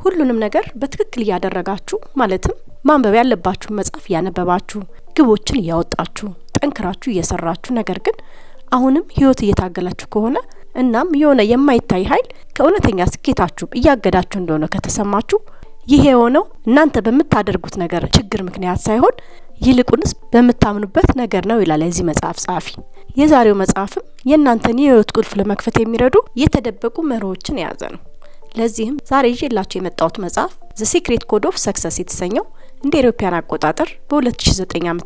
ሁሉንም ነገር በትክክል ያደረጋችሁ ማለትም ማንበብ ያለባችሁ መጽሐፍ ያነበባችሁ ግቦችን ያወጣችሁ ጠንክራችሁ እየሰራችሁ ነገር ግን አሁንም ህይወት እየታገላችሁ ከሆነ እናም የሆነ የማይታይ ኃይል ከእውነተኛ ስኬታችሁ እያገዳችሁ እንደሆነ ከተሰማችሁ ይሄ የሆነው እናንተ በመታደርጉት ነገር ችግር ምክንያት ሳይሆን ይልቁንስ በመታመኑበት ነገር ነው ይላል የዚህ መጽሐፍ ጻፊ። የዛሬው መጽሐፍም የእናንተን የህይወት ቁልፍ ለመክፈት የሚረዱ የተደበቁ መርሆችን የያዘ ነው። ለዚህም ዛሬ ይዤላችሁ የመጣሁት መጽሐፍ The Secret Code of Success የተሰኘው እንደ ኢሮፒያን አቆጣጠር በ2009 ዓ.ም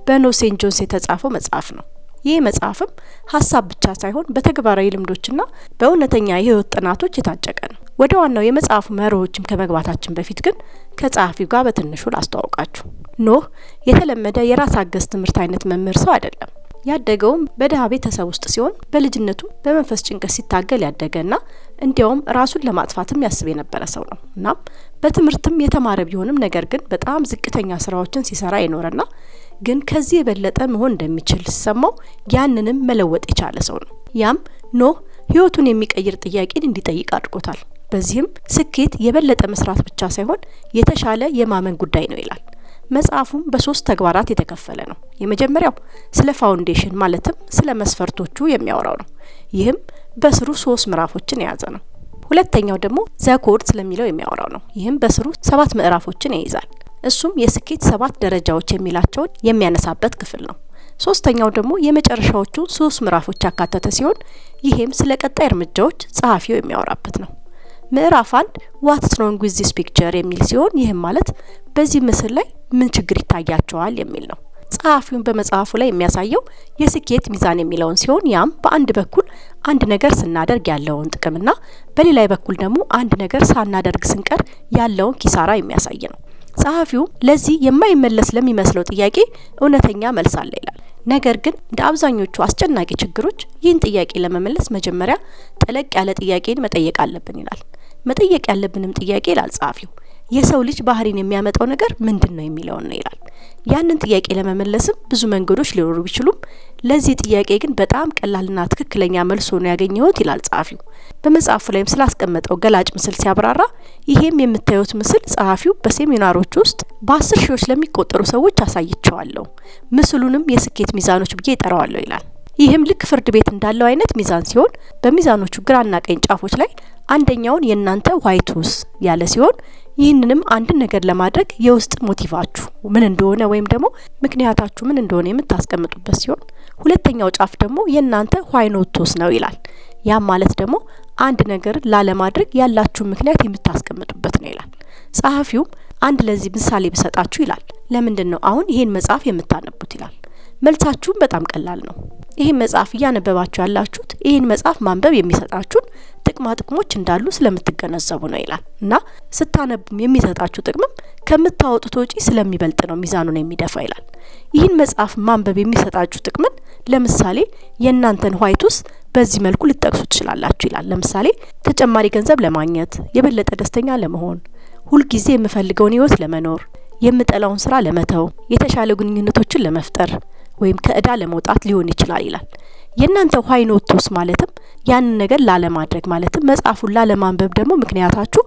በኖ ሴንት ጆንስ የተጻፈው መጽሐፍ ነው። ይህ መጽሐፍም ሐሳብ ብቻ ሳይሆን በተግባራዊ ልምዶችና በእውነተኛ የህይወት ጥናቶች የታጨቀ ነው። ወደ ዋናው የመጽሐፉ መርሆችም ከመግባታችን በፊት ግን ከጸሐፊው ጋር በትንሹ ላስተዋውቃችሁ። ኖህ የተለመደ የራስ አገዝ ትምህርት አይነት መምህር ሰው አይደለም። ያደገውም በደሃ ቤተሰብ ውስጥ ሲሆን በልጅነቱ በመንፈስ ጭንቀት ሲታገል ያደገና እንዲያውም ራሱን ለማጥፋትም ያስብ የነበረ ሰው ነው። እናም በትምህርትም የተማረ ቢሆንም ነገር ግን በጣም ዝቅተኛ ስራዎችን ሲሰራ የኖረና ግን ከዚህ የበለጠ መሆን እንደሚችል ሲሰማው ያንንም መለወጥ የቻለ ሰው ነው። ያም ኖህ ህይወቱን የሚቀይር ጥያቄን እንዲጠይቅ አድርጎታል። በዚህም ስኬት የበለጠ መስራት ብቻ ሳይሆን የተሻለ የማመን ጉዳይ ነው ይላል። መጽሐፉም በሶስት ተግባራት የተከፈለ ነው። የመጀመሪያው ስለ ፋውንዴሽን ማለትም ስለ መስፈርቶቹ የሚያወራው ነው። ይህም በስሩ 3 ምዕራፎችን የያዘ ነው። ሁለተኛው ደግሞ ዘኮድ ስለሚለው የሚያወራው ነው። ይህም በስሩ 7 ምዕራፎችን ይይዛል። እሱም የስኬት 7 ደረጃዎች የሚላቸውን የሚያነሳበት ክፍል ነው። ሶስተኛው ደግሞ የመጨረሻዎቹ 3 ምዕራፎች ያካተተ ሲሆን ይሄም ስለ ቀጣይ እርምጃዎች ጸሐፊው የሚያወራበት ነው። ምዕራፍ 1 What's wrong with this picture የሚል ሲሆን ይህም ማለት በዚህ ምስል ላይ ምን ችግር ይታያቸዋል የሚል ነው። ጸሐፊውን በመጽሐፉ ላይ የሚያሳየው የስኬት ሚዛን የሚለውን ሲሆን ያም በአንድ በኩል አንድ ነገር ስናደርግ ያለውን ጥቅምና በሌላ በኩል ደግሞ አንድ ነገር ሳናደርግ ስንቀር ያለውን ኪሳራ የሚያሳይ ነው። ጸሐፊው ለዚህ የማይመለስ ለሚመስለው ጥያቄ እውነተኛ መልስ አለ ይላል። ነገር ግን እንደ አብዛኞቹ አስጨናቂ ችግሮች ይህን ጥያቄ ለመመለስ መጀመሪያ ጠለቅ ያለ ጥያቄን መጠየቅ አለብን ይላል። መጠየቅ ያለብንም ጥያቄ ይላል ጸሐፊው የሰው ልጅ ባህሪን የሚያመጣው ነገር ምንድነው የሚለው ነው ይላል። ያንን ጥያቄ ለመመለስም ብዙ መንገዶች ሊኖሩ ቢችሉም ለዚህ ጥያቄ ግን በጣም ቀላልና ትክክለኛ መልስ ሆኖ ያገኘሁት ይላል ጸሐፊው። በመጽሐፉ ላይም ስላስቀመጠው ገላጭ ምስል ሲያብራራ ይሄም የምታዩት ምስል ጸሐፊው በሴሚናሮች ውስጥ በ10 ሺዎች ለሚቆጠሩ ሰዎች አሳይቸዋለሁ። ምስሉንም የስኬት ሚዛኖች ብዬ እጠራዋለሁ ይላል። ይህም ልክ ፍርድ ቤት እንዳለው አይነት ሚዛን ሲሆን በሚዛኖቹ ግራና ቀኝ ጫፎች ላይ አንደኛውን የናንተ ዋይት ሃውስ ያለ ሲሆን ይህንንም አንድ ነገር ለማድረግ የውስጥ ሞቲቫችሁ ምን እንደሆነ ወይም ደግሞ ምክንያታችሁ ምን እንደሆነ የምታስቀምጡበት ሲሆን ሁለተኛው ጫፍ ደግሞ የናንተ ዋይ ኖት ሃውስ ነው ይላል። ያ ማለት ደግሞ አንድ ነገር ላለማድረግ ያላችሁ ምክንያት የምታስቀምጡበት ነው ይላል። ጸሐፊውም አንድ ለዚህ ምሳሌ ብሰጣችሁ ይላል ለምንድነው አሁን ይሄን መጽሐፍ የምታነቡት ይላል። መልሳችሁም በጣም ቀላል ነው። ይሄን መጽሐፍ እያነበባችሁ ያላችሁት ይሄን መጽሐፍ ማንበብ የሚሰጣችሁን ጥቅሞች እንዳሉ ስለምትገነዘቡ ነው ይላል። እና ስታነቡም የሚሰጣችሁ ጥቅምም ከምታወጡት ወጪ ስለሚበልጥ ነው ሚዛኑን የሚደፋ ይላል። ይህን መጽሐፍ ማንበብ የሚሰጣችሁ ጥቅምን ለምሳሌ የናንተን ዋይት ሃውስ በዚህ መልኩ ልትጠቅሱ ትችላላችሁ ይላል። ለምሳሌ ተጨማሪ ገንዘብ ለማግኘት፣ የበለጠ ደስተኛ ለመሆን፣ ሁሉ ጊዜ የምፈልገውን ህይወት ለመኖር፣ የምጠላውን ስራ ለመተው፣ የተሻለ ግንኙነቶችን ለመፍጠር ወይም ከእዳ ለመውጣት ሊሆን ይችላል ይላል። የናንተ ዋይ ኖት ሃውስ ማለትም ያን ነገር ላለማድረግ ማለትም መጽሐፉን ላለማንበብ ደግሞ ምክንያታችሁ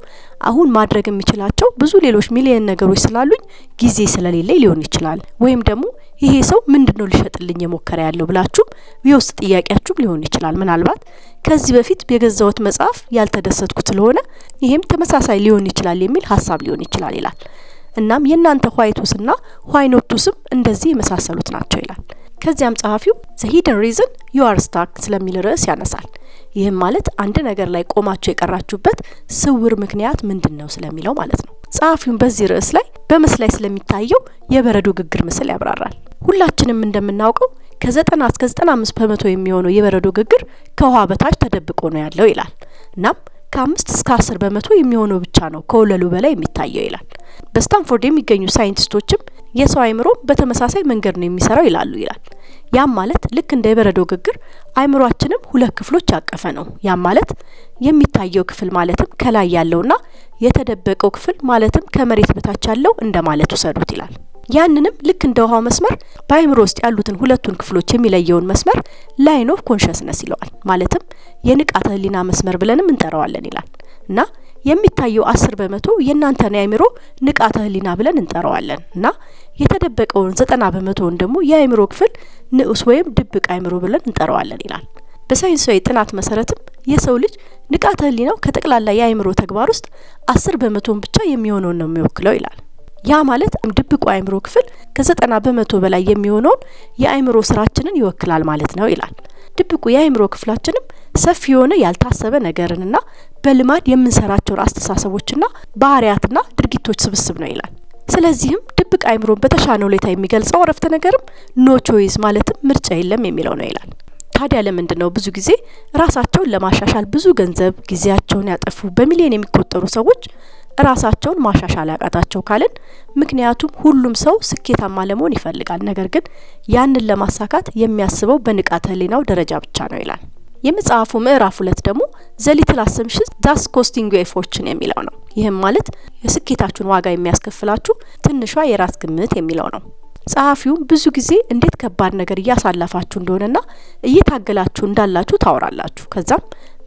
አሁን ማድረግ የሚችላቸው ብዙ ሌሎች ሚሊዮን ነገሮች ስላሉኝ ጊዜ ስለሌለ ሊሆን ይችላል ወይም ደግሞ ይሄ ሰው ምንድነው ሊሸጥልኝ የሞከረ ያለው ብላችሁ የውስጥ ጥያቄያችሁም ሊሆን ይችላል። ምናልባት ከዚህ በፊት የገዛሁት መጽሐፍ ያልተደሰትኩት ስለሆነ ይሄም ተመሳሳይ ሊሆን ይችላል የሚል ሐሳብ ሊሆን ይችላል ይላል። እናም የናንተ ዋይት ሃውስና ዋይ ኖት ሃውስም እንደዚህ የመሳሰሉት ናቸው ይላል። ከዚያም ጸሐፊው The Hidden Reason You Are Stuck ስለሚል ርዕስ ያነሳል። ይህም ማለት አንድ ነገር ላይ ቆማችሁ የቀራችሁበት ስውር ምክንያት ምንድነው ስለሚለው ማለት ነው። ጸሐፊውን በዚህ ርዕስ ላይ በምስል ላይ ስለሚታየው የበረዶ ግግር ምስል ያብራራል። ሁላችንም እንደምናውቀው ከ90 እስከ 95% የሚሆነው የበረዶ ግግር ከውሃ በታች ተደብቆ ነው ያለው ይላል። እናም ከ5 እስከ 10% የሚሆነው ብቻ ነው ከወለሉ በላይ የሚታየው ይላል። በስታንፎርድ የሚገኙ ሳይንቲስቶችም የሰው አይምሮ በተመሳሳይ መንገድ ነው የሚሰራው ይላሉ ይላል። ያም ማለት ልክ እንደ የበረዶ ግግር አይምሮአችንም 2 ክፍሎች ያቀፈ ነው። ያም ማለት የሚታየው ክፍል ማለትም ከላይ ያለውና የተደበቀው ክፍል ማለትም ከመሬት በታች ያለው እንደማለት ወሰዱት ይላል። ያንንም ልክ እንደ ውሃው መስመር በአይምሮ ውስጥ ያሉትን ሁለቱን ክፍሎች የሚለየውን መስመር ላይን ኦፍ ኮንሽስነስ ይለዋል። ማለትም የንቃተ ህሊና መስመር ብለንም እንጠራዋለን ይላል። እና የሚታየው 10% የእናንተን የአእምሮ ንቃተ ህሊና ብለን እንጠራዋለን እና የተደበቀውን 90% ደግሞ የአእምሮ ክፍል ንዑስ ወይም ድብቅ አእምሮ ብለን እንጠራዋለን ይላል። በሳይንሳዊ ጥናት መሰረትም የሰው ልጅ ንቃተ ህሊናው ከጠቅላላ የአእምሮ ተግባር ውስጥ 10% ብቻ የሚሆነው ነው የሚወክለው ይላል። ያ ማለት ድብቁ አእምሮ ክፍል ከ90% በላይ የሚሆነውን የአእምሮ ስራችንን ይወክላል ማለት ነው ይላል። ድብቁ የአእምሮ ክፍላችንም ሰፊ የሆነ ያልታሰበ ነገርንና በልማድ የምንሰራቸውን አስተሳሰቦችና ባህሪያትና ድርጊቶች ስብስብ ነው ይላል። ስለዚህም ድብቅ አእምሮን በተሻለ ሁኔታ የሚገልጸው አረፍተ ነገርም ኖ ቾይስ ማለትም ምርጫ የለም የሚለው ነው ይላል። ታዲያ ለምንድነው ብዙ ጊዜ ራሳቸውን ለማሻሻል ብዙ ገንዘብ ጊዜያቸውን ያጠፉ በሚሊዮን የሚቆጠሩ ሰዎች ራሳቸውን ማሻሻል ያቃታቸው ካልን? ምክንያቱም ሁሉም ሰው ስኬታማ ለመሆን ይፈልጋል፣ ነገር ግን ያንን ለማሳካት የሚያስበው በንቃተ ህሊናው ደረጃ ብቻ ነው ይላል። የመጽሐፉ ምዕራፍ 2 ደግሞ ዘ ሊትል አሰምፕሽንስ ዳትስ ኮስቲንግ ዩ ኤ ፎርቹን የሚለው ነው። ይህም ማለት የስኬታችሁን ዋጋ የሚያስከፍላችሁ ትንሿ የራስ ግምት የሚለው ነው። ጸሐፊውም ብዙ ጊዜ እንዴት ከባድ ነገር እያሳለፋችሁ እንደሆነና እየታገላችሁ እንዳላችሁ ታወራላችሁ። ከዛም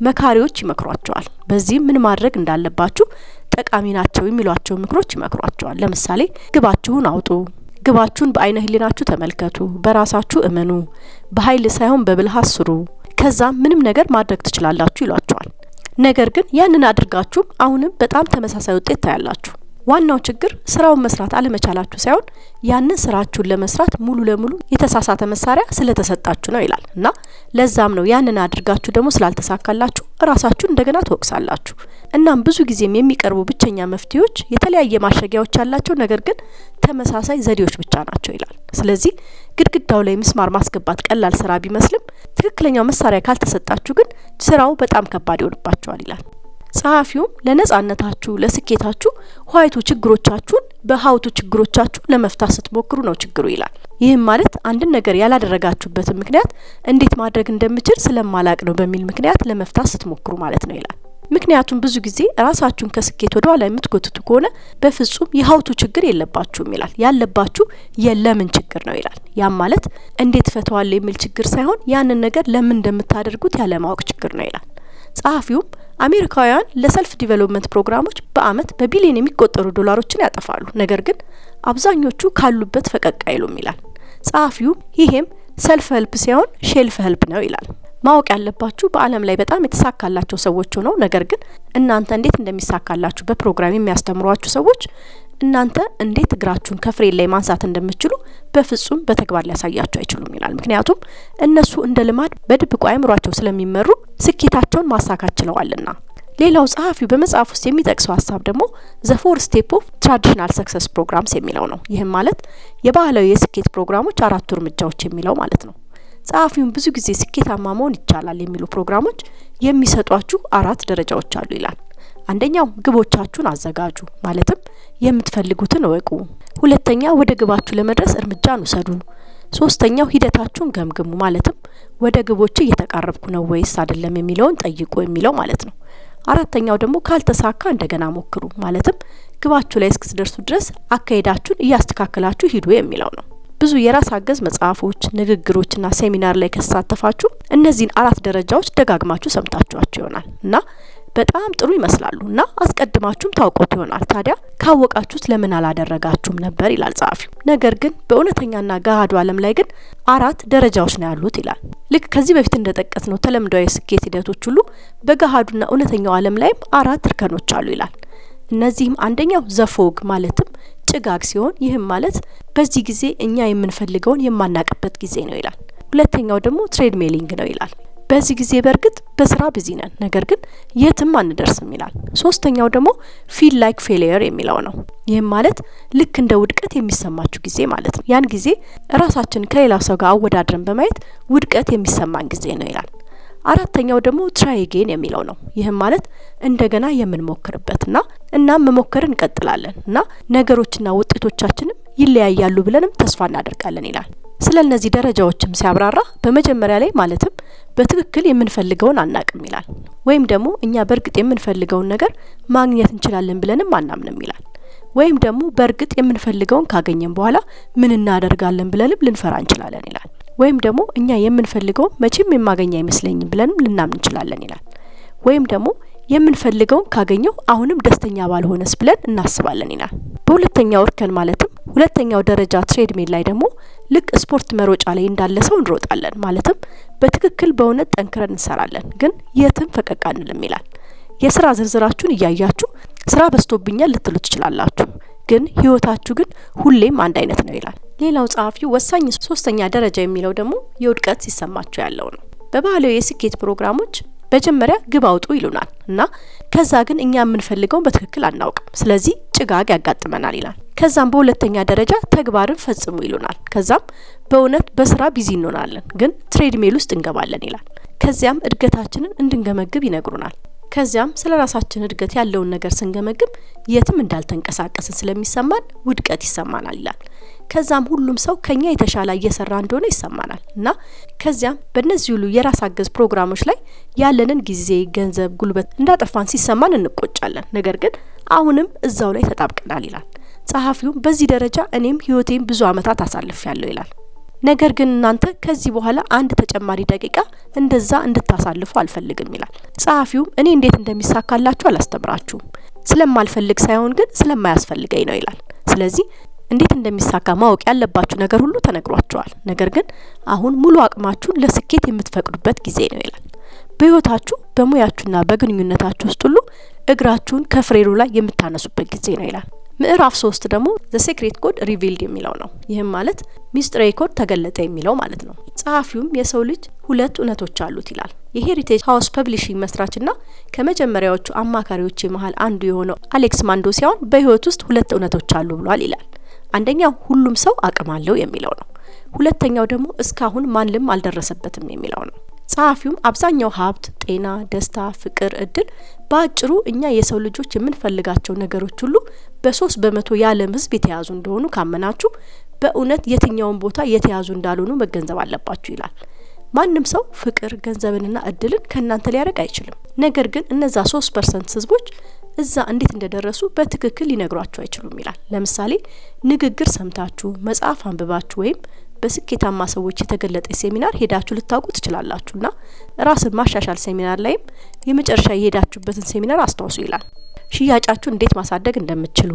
መካሪዎች ይመክሯቸዋል። በዚህም ምን ማድረግ እንዳለባችሁ ጠቃሚ ናቸው የሚሏቸው ምክሮች ይመክሯቸዋል። ለምሳሌ ግባችሁን አውጡ፣ ግባችሁን በአይነ ህሊናችሁ ተመልከቱ፣ በራሳችሁ እመኑ፣ በኃይል ሳይሆን በብልሃት ስሩ፣ ከዛም ምንም ነገር ማድረግ ትችላላችሁ ይሏቸዋል። ነገር ግን ያንን አድርጋችሁ አሁንም በጣም ተመሳሳይ ውጤት ታያላችሁ። ዋናው ችግር ስራውን መስራት አለመቻላችሁ ሳይሆን ያንን ስራችሁን ለመስራት ሙሉ ለሙሉ የተሳሳተ መሳሪያ ስለተሰጣችሁ ነው ይላል እና ለዛም ነው ያንን አድርጋችሁ ደግሞ ስላልተሳካላችሁ ራሳችሁን እንደገና ትወቅሳላችሁ። እናም ብዙ ጊዜም የሚቀርቡ ብቸኛ መፍትሄዎች የተለያየ ማሸጊያዎች ያላቸው ነገር ግን ተመሳሳይ ዘዴዎች ብቻ ናቸው ይላል። ስለዚህ ግድግዳው ላይ ምስማር ማስገባት ቀላል ስራ ቢመስልም ትክክለኛው መሳሪያ ካልተሰጣችሁ ግን ስራው በጣም ከባድ ይሆንባችኋል ይላል። ጸሐፊውም ለነጻነታችሁ ለስኬታችሁ ኋይቱ ችግሮቻችሁን በሃውቱ ችግሮቻችሁ ለመፍታት ስትሞክሩ ነው ችግሩ ይላል። ይህም ማለት አንድን ነገር ያላደረጋችሁበትን ምክንያት እንዴት ማድረግ እንደምችል ስለማላቅ ነው በሚል ምክንያት ለመፍታት ስትሞክሩ ማለት ነው ይላል። ምክንያቱም ብዙ ጊዜ ራሳችሁን ከስኬት ወደ ኋላ የምትጎትቱ ከሆነ በፍጹም የሃውቱ ችግር የለባችሁም ይላል። ያለባችሁ የለምን ችግር ነው ይላል። ያም ማለት እንዴት ፈተዋል የሚል ችግር ሳይሆን ያንን ነገር ለምን እንደምታደርጉት ያለማወቅ ችግር ነው ይላል። ጸሐፊውም አሜሪካውያን ለሰልፍ ዲቨሎፕመንት ፕሮግራሞች በአመት በቢሊዮን የሚቆጠሩ ዶላሮችን ያጠፋሉ፣ ነገር ግን አብዛኞቹ ካሉበት ፈቀቅ አይሉም ይላል። ጸሐፊው ይሄም ሰልፍ ሄልፕ ሳይሆን ሼልፍ ሄልፕ ነው ይላል። ማወቅ ያለባችሁ በአለም ላይ በጣም የተሳካላቸው ሰዎች ሆነው ነገር ግን እናንተ እንዴት እንደሚሳካላችሁ በፕሮግራም የሚያስተምሯችሁ ሰዎች እናንተ እንዴት እግራችሁን ከፍሬን ላይ ማንሳት እንደምትችሉ በፍጹም በተግባር ሊያሳያችሁ አይችሉም ይላል። ምክንያቱም እነሱ እንደ ልማድ በድብቁ አእምሯቸው ስለሚመሩ ስኬታቸውን ማሳካት ችለዋልና። ሌላው ጸሐፊው በመጽሐፍ ውስጥ የሚጠቅሰው ሀሳብ ደግሞ ዘ 4 ስቴፕ ኦፍ ትራዲሽናል ሰክሰስ ፕሮግራምስ የሚለው ነው። ይህም ማለት የባህላዊ የስኬት ፕሮግራሞች 4 እርምጃዎች የሚለው ማለት ነው። ጸሐፊውም ብዙ ጊዜ ስኬታማ መሆን ይቻላል የሚሉ ፕሮግራሞች የሚሰጧችሁ 4 ደረጃዎች አሉ ይላል። አንደኛው ግቦቻችሁን አዘጋጁ፣ ማለትም የምትፈልጉትን እወቁ። ሁለተኛ ወደ ግባችሁ ለመድረስ እርምጃን ውሰዱ። ሶስተኛው ሂደታችሁን ገምግሙ፣ ማለትም ወደ ግቦች እየተቃረብኩ ነው ወይስ አይደለም የሚለውን ጠይቁ የሚለው ማለት ነው። አራተኛው ደግሞ ካልተሳካ እንደገና ሞክሩ፣ ማለትም ግባችሁ ላይ እስክትደርሱ ድረስ አካሄዳችሁን እያስተካከላችሁ ሂዱ የሚለው ነው። ብዙ የራስ አገዝ መጽሐፎች፣ ንግግሮችና ሴሚናር ላይ ከተሳተፋችሁ እነዚህን 4 ደረጃዎች ደጋግማችሁ ሰምታችኋቸው ይሆናል እና በጣም ጥሩ ይመስላሉ እና አስቀድማችሁም ታውቁት ይሆናል። ታዲያ ካወቃችሁት ለምን አላደረጋችሁም ነበር ይላል ጸሐፊው። ነገር ግን በእውነተኛና ገሃዱ ዓለም ላይ ግን 4 ደረጃዎች ነው ያሉት ይላል። ልክ ከዚህ በፊት እንደጠቀስነው ተለምዷዊ የስኬት ሂደቶች ሁሉ በገሃዱና እውነተኛው ዓለም ላይም 4 እርከኖች አሉ ይላል። እነዚህም አንደኛው ዘፎግ ማለትም ጭጋግ ሲሆን ይህም ማለት በዚህ ጊዜ እኛ የምንፈልገውን የማናቅበት ጊዜ ነው ይላል። ሁለተኛው ደግሞ ትሬድ ሜሊንግ ነው ይላል። በዚህ ጊዜ በርግጥ በስራ ቢዚ ነን፣ ነገር ግን የትም አንደርስም ይላል። ሶስተኛው ደግሞ ፊል ላይክ ፌሊየር የሚለው ነው። ይህም ማለት ልክ እንደ ውድቀት የሚሰማችሁ ጊዜ ማለት ነው። ያን ጊዜ ራሳችን ከሌላ ሰው ጋር አወዳድረን በማየት ውድቀት የሚሰማን ጊዜ ነው ይላል። አራተኛው ደግሞ ትራይ አጌን የሚለው ነው። ይህም ማለት እንደገና የምንሞክርበትና መሞከር እንቀጥላለን እና ነገሮችና ውጤቶቻችንም ይለያያሉ ብለንም ተስፋ እናደርጋለን ይላል። ስለነዚህ ደረጃዎችም ሲያብራራ በመጀመሪያ ላይ ማለትም በትክክል የምንፈልገውን አናቅም ይላል። ወይም ደግሞ እኛ በርግጥ የምንፈልገውን ነገር ማግኘት እንችላለን ብለንም አናምንም ይላል። ወይም ደግሞ በርግጥ የምንፈልገውን ካገኘን በኋላ ምን እናደርጋለን ብለንም ልንፈራ እንችላለን ይላል። ወይም ደግሞ እኛ የምንፈልገው መቼም የማገኝ አይመስለኝም ብለንም ልናምን እንችላለን ይላል። ወይም ደግሞ የምንፈልገውን ካገኘው አሁንም ደስተኛ ባልሆነስ ብለን እናስባለን ይላል። በሁለተኛው እርከን ማለትም ሁለተኛው ደረጃ ትሬድሚል ላይ ደግሞ ልክ ስፖርት መሮጫ ላይ እንዳለ ሰው እንሮጣለን። ማለትም በትክክል በእውነት ጠንክረን እንሰራለን፣ ግን የትም ፈቀቅ አንልም ይላል። የስራ ዝርዝራችሁን እያያችሁ ስራ በዝቶብኛል ልትሉ ትችላላችሁ፣ ግን ህይወታችሁ ግን ሁሌም አንድ አይነት ነው ይላል። ሌላው ጸሐፊው ወሳኝ ሶስተኛ ደረጃ የሚለው ደግሞ የውድቀት ሲሰማችሁ ያለው ነው። በባህላዊ የስኬት ፕሮግራሞች በመጀመሪያ ግብ አውጡ ይሉናል እና ከዛ ግን እኛ የምንፈልገውን በትክክል አናውቅም፣ ስለዚህ ጭጋግ ያጋጥመናል ይላል። ከዛም በሁለተኛ ደረጃ ተግባርን ፈጽሙ ይሉናል። ከዛም በእውነት በስራ ቢዚ እንሆናለን፣ ግን ትሬድሜል ውስጥ እንገባለን ይላል። ከዚያም እድገታችንን እንድንገመግብ ይነግሩናል። ከዚያም ስለ ራሳችን እድገት ያለውን ነገር ስንገመግም የትም እንዳልተንቀሳቀስን ስለሚሰማን ውድቀት ይሰማናል ይላል። ከዛም ሁሉም ሰው ከኛ የተሻለ እየሰራ እንደሆነ ይሰማናል እና ከዚያም በእነዚህ ሁሉ የራስ አገዝ ፕሮግራሞች ላይ ያለንን ጊዜ፣ ገንዘብ፣ ጉልበት እንዳጠፋን ሲሰማን እንቆጫለን። ነገር ግን አሁንም እዛው ላይ ተጣብቀናል ይላል። ጸሐፊውም በዚህ ደረጃ እኔም ህይወቴን ብዙ አመታት አሳልፌያለሁ ይላል። ነገር ግን እናንተ ከዚህ በኋላ አንድ ተጨማሪ ደቂቃ እንደዛ እንድታሳልፉ አልፈልግም ይላል። ጸሐፊውም እኔ እንዴት እንደሚሳካላችሁ አላስተምራችሁም፣ ስለማልፈልግ ሳይሆን ግን ስለማያስፈልገኝ ነው ይላል። ስለዚህ እንዴት እንደሚሳካ ማወቅ ያለባችሁ ነገር ሁሉ ተነግሯችኋል። ነገር ግን አሁን ሙሉ አቅማችሁን ለስኬት የምትፈቅዱበት ጊዜ ነው ይላል። በህይወታችሁ በሙያችሁና በግንኙነታችሁ ውስጥ ሁሉ እግራችሁን ከፍሬሩ ላይ የምታነሱበት ጊዜ ነው ይላል። ምዕራፍ 3 ደግሞ ዘ ሴክሬት ኮድ ሪቪልድ የሚለው ነው። ይህም ማለት ሚስጥራዊ ኮድ ተገለጠ የሚለው ማለት ነው። ጸሐፊውም የሰው ልጅ ሁለት እውነቶች አሉት ይላል። የሄሪቴጅ ሃውስ ፐብሊሺንግ መስራችና ከመጀመሪያዎቹ አማካሪዎች መሃል አንዱ የሆነው አሌክስ ማንዶሲያውን በህይወት ውስጥ ሁለት እውነቶች አሉ ብሏል ይላል። አንደኛው ሁሉም ሰው አቅም አለው የሚለው ነው። ሁለተኛው ደግሞ እስካሁን ማንም አልደረሰበትም የሚለው ነው። ጸሐፊውም አብዛኛው ሀብት፣ ጤና፣ ደስታ፣ ፍቅር፣ እድል በአጭሩ እኛ የሰው ልጆች የምንፈልጋቸው ነገሮች ሁሉ በ3% የዓለም ህዝብ የተያዙ እንደሆኑ ካመናችሁ በእውነት የትኛውን ቦታ የተያዙ እንዳልሆኑ መገንዘብ አለባችሁ ይላል። ማንም ሰው ፍቅር፣ ገንዘብንና እድልን ከእናንተ ሊያርቅ አይችልም። ነገር ግን እነዛ 3% ህዝቦች እዛ እንዴት እንደደረሱ በትክክል ሊነግሯችሁ አይችሉም ይላል። ለምሳሌ ንግግር ሰምታችሁ፣ መጽሐፍ አንብባችሁ ወይም በስኬታማ ሰዎች የተገለጠ ሴሚናር ሄዳችሁ ልታውቁ ትችላላችሁና ራስን ማሻሻል ሴሚናር ላይም የመጨረሻ የሄዳችሁበትን ሴሚናር አስታውሱ ይላል። ሽያጫችሁን እንዴት ማሳደግ እንደምትችሉ፣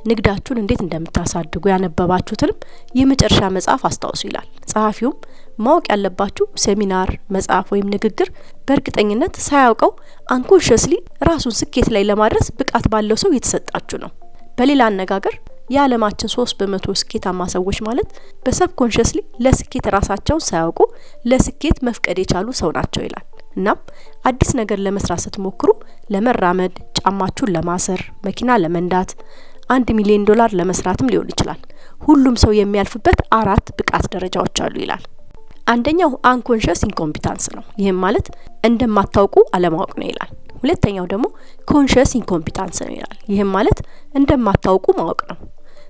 ንግዳችሁን እንዴት እንደምታሳድጉ ያነበባችሁትንም የመጨረሻ መጽሐፍ አስታውሱ ይላል። ጸሐፊውም ማወቅ ያለባችሁ ሴሚናር፣ መጽሐፍ ወይም ንግግር በእርግጠኝነት ሳያውቀው አንኮንሽስሊ ራሱን ስኬት ላይ ለማድረስ ብቃት ባለው ሰው የተሰጣችሁ ነው። በሌላ አነጋገር የዓለማችን 3% ስኬታማ ሰዎች ማለት በሰብኮንሽስሊ ለስኬት ራሳቸውን ሳያውቁ ለስኬት መፍቀድ የቻሉ ሰው ናቸው ይላል። እናም አዲስ ነገር ለመስራት ስትሞክሩ ለመራመድ፣ ጫማችሁን ለማሰር፣ መኪና ለመንዳት፣ $1 ሚሊዮን ለመስራትም ሊሆን ይችላል። ሁሉም ሰው የሚያልፍበት 4 ብቃት ደረጃዎች አሉ ይላል። አንደኛው አንኮንሽስ ኢንኮምፒታንስ ነው። ይህም ማለት እንደማታውቁ አለማወቅ ነው ይላል። ሁለተኛው ደግሞ ኮንሽስ ኢንኮምፒታንስ ነው ይላል። ይህም ማለት እንደማታውቁ ማወቅ ነው።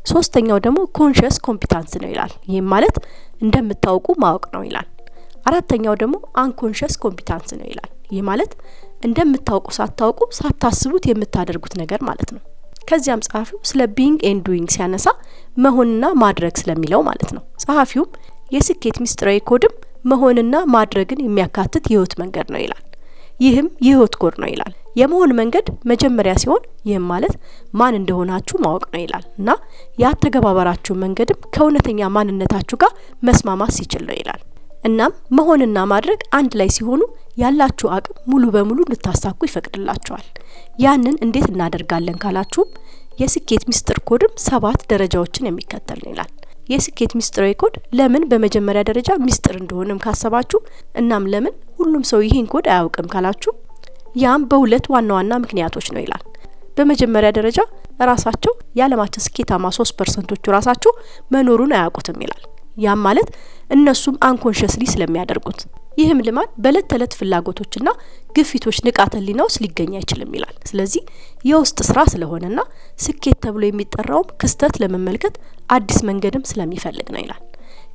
ሶስተኛው ደግሞ ኮንሽስ ኮምፒታንስ ነው ይላል። ይህም ማለት እንደምታውቁ ማወቅ ነው ይላል። አራተኛው ደግሞ አንኮንሽስ ኮምፒታንስ ነው ይላል። ይህ ማለት እንደምታውቁ ሳታውቁ ሳታስቡት የምታደርጉት ነገር ማለት ነው። ከዚያም ጸሐፊው ስለ ቢንግ ኤንድ ዱይንግ ሲያነሳ መሆንና ማድረግ ስለሚለው ማለት ነው። ጸሐፊውም የስኬት ሚስጥራዊ ኮድም መሆንና ማድረግን የሚያካትት የህይወት መንገድ ነው ይላል። ይህም የህይወት ኮድ ነው ይላል። የመሆን መንገድ መጀመሪያ ሲሆን ይህም ማለት ማን እንደሆናችሁ ማወቅ ነው ይላል እና ያተገባበራችሁ መንገድም ከእውነተኛ ማንነታችሁ ጋር መስማማት ሲችል ነው ይላል። እናም መሆንና ማድረግ አንድ ላይ ሲሆኑ ያላችሁ አቅም ሙሉ በሙሉ እንድታሳኩ ይፈቅድላችኋል። ያንን እንዴት እናደርጋለን ካላችሁም የስኬት ሚስጥር ኮድም 7 ደረጃዎችን የሚከተል ነው ይላል። የስኬት ሚስጥራዊ ኮድ ለምን በመጀመሪያ ደረጃ ሚስጥር እንደሆነም ካሰባችሁ እናም ለምን ሁሉም ሰው ይሄን ኮድ አያውቅም ካላችሁ ያም በሁለት ዋና ዋና ምክንያቶች ነው ይላል። በመጀመሪያ ደረጃ ራሳቸው የዓለማችን ስኬታማ 3%ዎቹ ራሳቸው መኖሩን አያውቁትም ይላል። ያም ማለት እነሱም አንኮንሽስሊ ስለሚያደርጉት ይህም ልማድ በእለት ተለት ፍላጎቶችና ግፊቶች ንቃተ ህሊና ውስጥ ሊገኝ አይችልም ይላል። ስለዚህ የውስጥ ስራ ስለሆነና ስኬት ተብሎ የሚጠራውም ክስተት ለመመልከት አዲስ መንገድም ስለሚፈልግ ነው ይላል።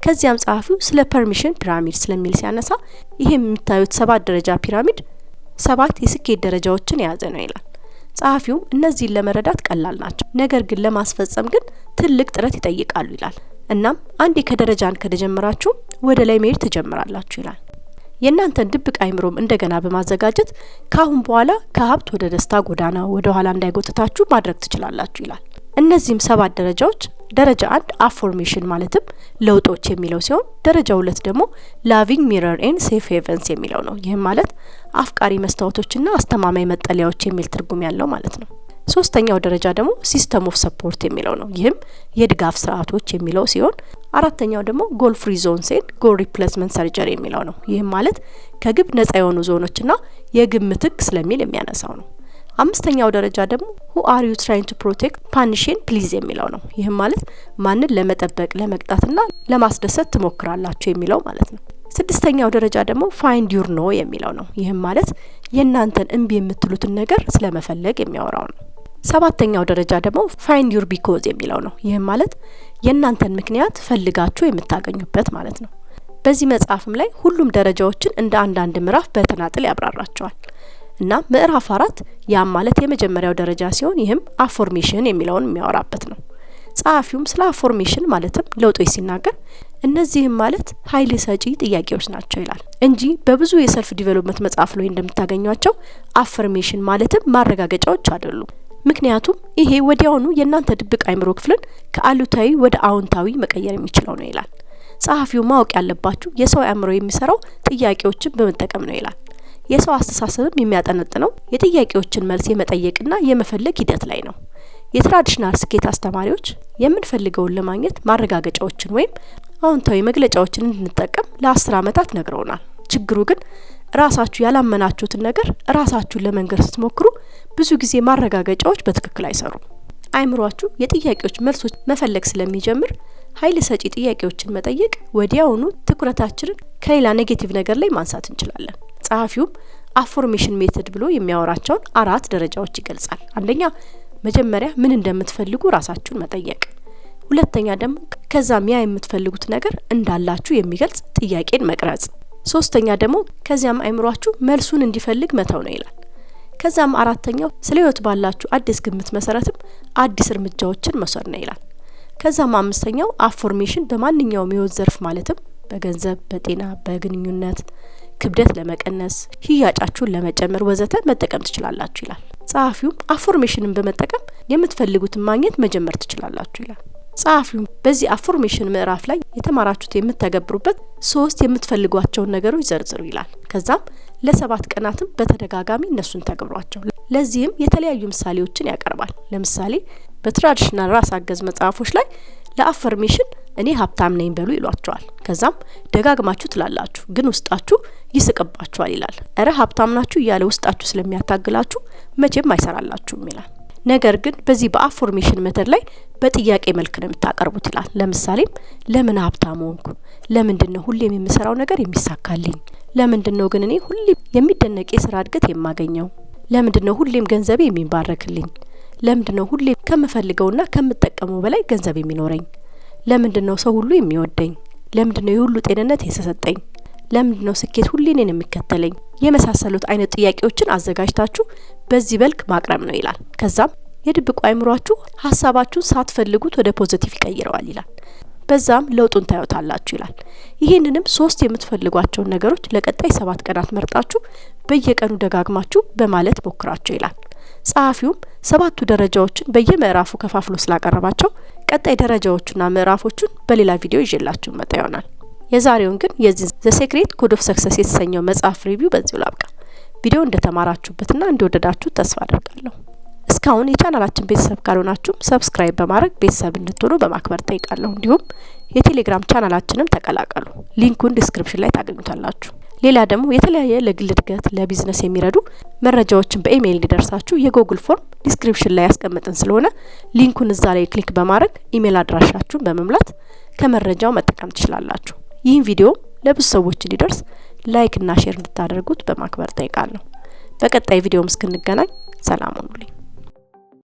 ከዚያም ጸሐፊው ስለ ፐርሚሽን ፒራሚድ ስለሚል ሲያነሳ ይሄም የሚታዩት 7 ደረጃ ፒራሚድ 7 የስኬት ደረጃዎችን የያዘ ነው ይላል። ጸሐፊውም እነዚህን ለመረዳት ቀላል ናቸው፣ ነገር ግን ለማስፈጸም ግን ትልቅ ጥረት ይጠይቃሉ ይላል። እናም አንዴ ከደረጃን ከጀመራችሁ ወደ ላይ መሄድ ትጀምራላችሁ ይላል። የእናንተን ድብቅ አይምሮም እንደገና በማዘጋጀት ካሁን በኋላ ከሀብት ወደ ደስታ ጎዳና ወደ ኋላ እንዳይጎትታችሁ ማድረግ ትችላላችሁ ይላል። እነዚህም 7 ደረጃዎች ደረጃ 1 አፎርሜሽን ማለትም ለውጦች የሚለው ሲሆን ደረጃ 2 ደግሞ ላቪንግ ሚረር ኤንድ ሴፍ ሄቨንስ የሚለው ነው። ይህም ማለት አፍቃሪ መስታወቶችና አስተማማኝ መጠለያዎች የሚል ትርጉም ያለው ማለት ነው። ሶስተኛው ደረጃ ደግሞ ሲስተም ኦፍ ሰፖርት የሚለው ነው። ይህም የድጋፍ ስርዓቶች የሚለው ሲሆን አራተኛው ደግሞ ጎል ፍሪ ዞንስ ኤንድ ጎል ሪፕሌስመንት ሰርጀሪ የሚለው ነው። ይህም ማለት ከግብ ነጻ የሆኑ ዞኖችና የግብ ምትክ ስለሚል የሚያነሳው ነው። አምስተኛው ደረጃ ደግሞ who are you trying to protect punish and please የሚለው ነው። ይህም ማለት ማንን ለመጠበቅ ለመቅጣትና ለማስደሰት ትሞክራላችሁ የሚለው ማለት ነው። ስድስተኛው ደረጃ ደግሞ find your no የሚለው ነው። ይህም ማለት የእናንተን እምቢ የምትሉትን ነገር ስለመፈለግ የሚያወራው ነው። ሰባተኛው ደረጃ ደግሞ find your because የሚለው ነው። ይህም ማለት የእናንተን ምክንያት ፈልጋችሁ የምታገኙበት ማለት ነው። በዚህ መጽሐፍም ላይ ሁሉም ደረጃዎችን እንደ አንዳንድ ምዕራፍ በተናጥል ያብራራቸዋል። እና ምዕራፍ 4 ያም ማለት የመጀመሪያው ደረጃ ሲሆን ይህም አፎርሜሽን የሚለውን የሚያወራበት ነው። ጸሐፊውም ስለ አፎርሜሽን ማለትም ለውጦች ሲናገር እነዚህም ማለት ኃይል ሰጪ ጥያቄዎች ናቸው ይላል እንጂ በብዙ የሰልፍ ዲቨሎፕመንት መጽሐፍ ላይ እንደምታገኟቸው አፈርሜሽን ማለትም ማረጋገጫዎች አይደሉም። ምክንያቱም ይሄ ወዲያውኑ የእናንተ ድብቅ አይምሮ ክፍልን ከአሉታዊ ወደ አዎንታዊ መቀየር የሚችለው ነው ይላል። ጸሐፊው ማወቅ ያለባችሁ የሰው አእምሮ የሚሰራው ጥያቄዎችን በመጠቀም ነው ይላል። የሰው አስተሳሰብም የሚያጠነጥነው የጥያቄዎችን መልስ የመጠየቅና የመፈለግ ሂደት ላይ ነው። የትራዲሽናል ስኬት አስተማሪዎች የምንፈልገውን ለማግኘት ማረጋገጫዎችን ወይም አዎንታዊ መግለጫዎችን እንድንጠቀም ለ10 ዓመታት ነግረውናል። ችግሩ ግን ራሳችሁ ያላመናችሁትን ነገር ራሳችሁን ለመንገር ስትሞክሩ ብዙ ጊዜ ማረጋገጫዎች በትክክል አይሰሩም። አይምሯችሁ የጥያቄዎች መልሶች መፈለግ ስለሚጀምር ኃይል ሰጪ ጥያቄዎችን መጠየቅ ወዲያውኑ ትኩረታችንን ከሌላ ኔጌቲቭ ነገር ላይ ማንሳት እንችላለን። ጸሐፊውም አፎርሜሽን ሜተድ ብሎ የሚያወራቸውን 4 ደረጃዎች ይገልጻል። አንደኛ መጀመሪያ ምን እንደምትፈልጉ ራሳችሁን መጠየቅ፣ ሁለተኛ ደግሞ ከዛም ያ የምትፈልጉት ነገር እንዳላችሁ የሚገልጽ ጥያቄን መቅረጽ፣ ሶስተኛ ደግሞ ከዚያም አይምሯችሁ መልሱን እንዲፈልግ መተው ነው ይላል። ከዛም አራተኛው ስለ ህይወት ባላችሁ አዲስ ግምት መሰረትም አዲስ እርምጃዎችን መውሰድ ነው ይላል። ከዛም አምስተኛው አፎርሜሽን በማንኛውም የህይወት ዘርፍ ማለትም በገንዘብ፣ በጤና፣ በግንኙነት፣ ክብደት ለመቀነስ፣ ሽያጫችሁን ለመጨመር ወዘተ መጠቀም ትችላላችሁ ይላል። ጸሐፊውም አፎርሜሽንን በመጠቀም የምትፈልጉትን ማግኘት መጀመር ትችላላችሁ ይላል። ጸሐፊውም በዚህ አፎርሜሽን ምዕራፍ ላይ የተማራችሁት የምትተገብሩበት 3 የምትፈልጓቸውን ነገሮች ዘርዝሩ ይላል። ከዛም ለ7 ቀናትም በተደጋጋሚ እነሱን ተገብሯቸው። ለዚህም የተለያዩ ምሳሌዎችን ያቀርባል። ለምሳሌ በትራዲሽናል ራስ አገዝ መጽሐፎች ላይ ለአፎርሜሽን እኔ ሀብታም ነኝ በሉ ይሏቸዋል። ከዛም ደጋግማችሁ ትላላችሁ ግን ውስጣችሁ ይስቅባችኋል ይላል። እረ ሀብታም ናችሁ እያለ ውስጣችሁ ስለሚያታግላችሁ መቼም አይሰራላችሁም ይላል። ነገር ግን በዚህ በአፎርሜሽን ሜተድ ላይ በጥያቄ መልክ ነው የምታቀርቡት ይላል። ለምሳሌም ለምን ሀብታም ሆንኩ? ለምንድነው ሁሌም የምሰራው ነገር የሚሳካልኝ? ለምንድነው ግን እኔ ሁሌም የሚደነቅ የሥራ እድገት የማገኘው? ለምንድነው ሁሌም ገንዘቤ የሚባረክልኝ? ለምንድነው ሁሌም ከምፈልገውና ከምጠቀመው በላይ ገንዘብ የሚኖረኝ? ለምንድነው ሰው ሁሉ የሚወደኝ? ለምንድነው የሁሉ ጤንነት የተሰጠኝ? ለምንድነው ስኬት ሁሌ እኔን የሚከተለኝ? የመሳሰሉት አይነት ጥያቄዎችን አዘጋጅታችሁ በዚህ መልክ ማቅረብ ነው ይላል። ከዛም የድብቁ አይምሯችሁ ሐሳባችሁን ሳትፈልጉት ወደ ፖዚቲቭ ይቀይረዋል ይላል። በዛም ለውጡን ታዩታላችሁ ይላል። ይሄንንም 3 የምትፈልጓቸውን ነገሮች ለቀጣይ 7 ቀናት መርጣችሁ በየቀኑ ደጋግማችሁ በማለት ሞክራችሁ ይላል። ጸሐፊውም 7ቱ ደረጃዎችን በየምዕራፉ ከፋፍሎ ስላቀረባቸው ቀጣይ ደረጃዎቹና ምዕራፎቹን በሌላ ቪዲዮ ይዤላችሁ መጣ ይሆናል። የዛሬውን ግን የዚህ ዘ ሴክሬት ኮድ ኦፍ ሰክሰስ የተሰኘው መጽሐፍ ሪቪው በዚሁ ላብቃ። ቪዲዮ እንደተማራችሁበትና እንደወደዳችሁ ተስፋ አደርጋለሁ። እስካሁን የቻናላችን ቤተሰብ ካልሆናችሁ ሰብስክራይብ በማድረግ ቤተሰብ እንድትሆኑ በማክበር ጠይቃለሁ። እንዲሁም የቴሌግራም ቻናላችንም ተቀላቀሉ። ሊንኩን ዲስክሪፕሽን ላይ ታገኙታላችሁ። ሌላ ደግሞ የተለያየ ለግል እድገት ለቢዝነስ የሚረዱ መረጃዎችን በኢሜይል እንዲደርሳችሁ የጎግል ፎርም ዲስክሪፕሽን ላይ ያስቀምጥን ስለሆነ ሊንኩን እዛ ላይ ክሊክ በማድረግ ኢሜይል አድራሻችሁን በመሙላት ከመረጃው መጠቀም ትችላላችሁ። ይህን ቪዲዮ ለብዙ ሰዎች እንዲደርስ ላይክ እና ሼር እንድታደርጉት በማክበር ጠይቃለሁ። በቀጣይ ቪዲዮም እስክንገናኝ ሰላም ሁኑልኝ።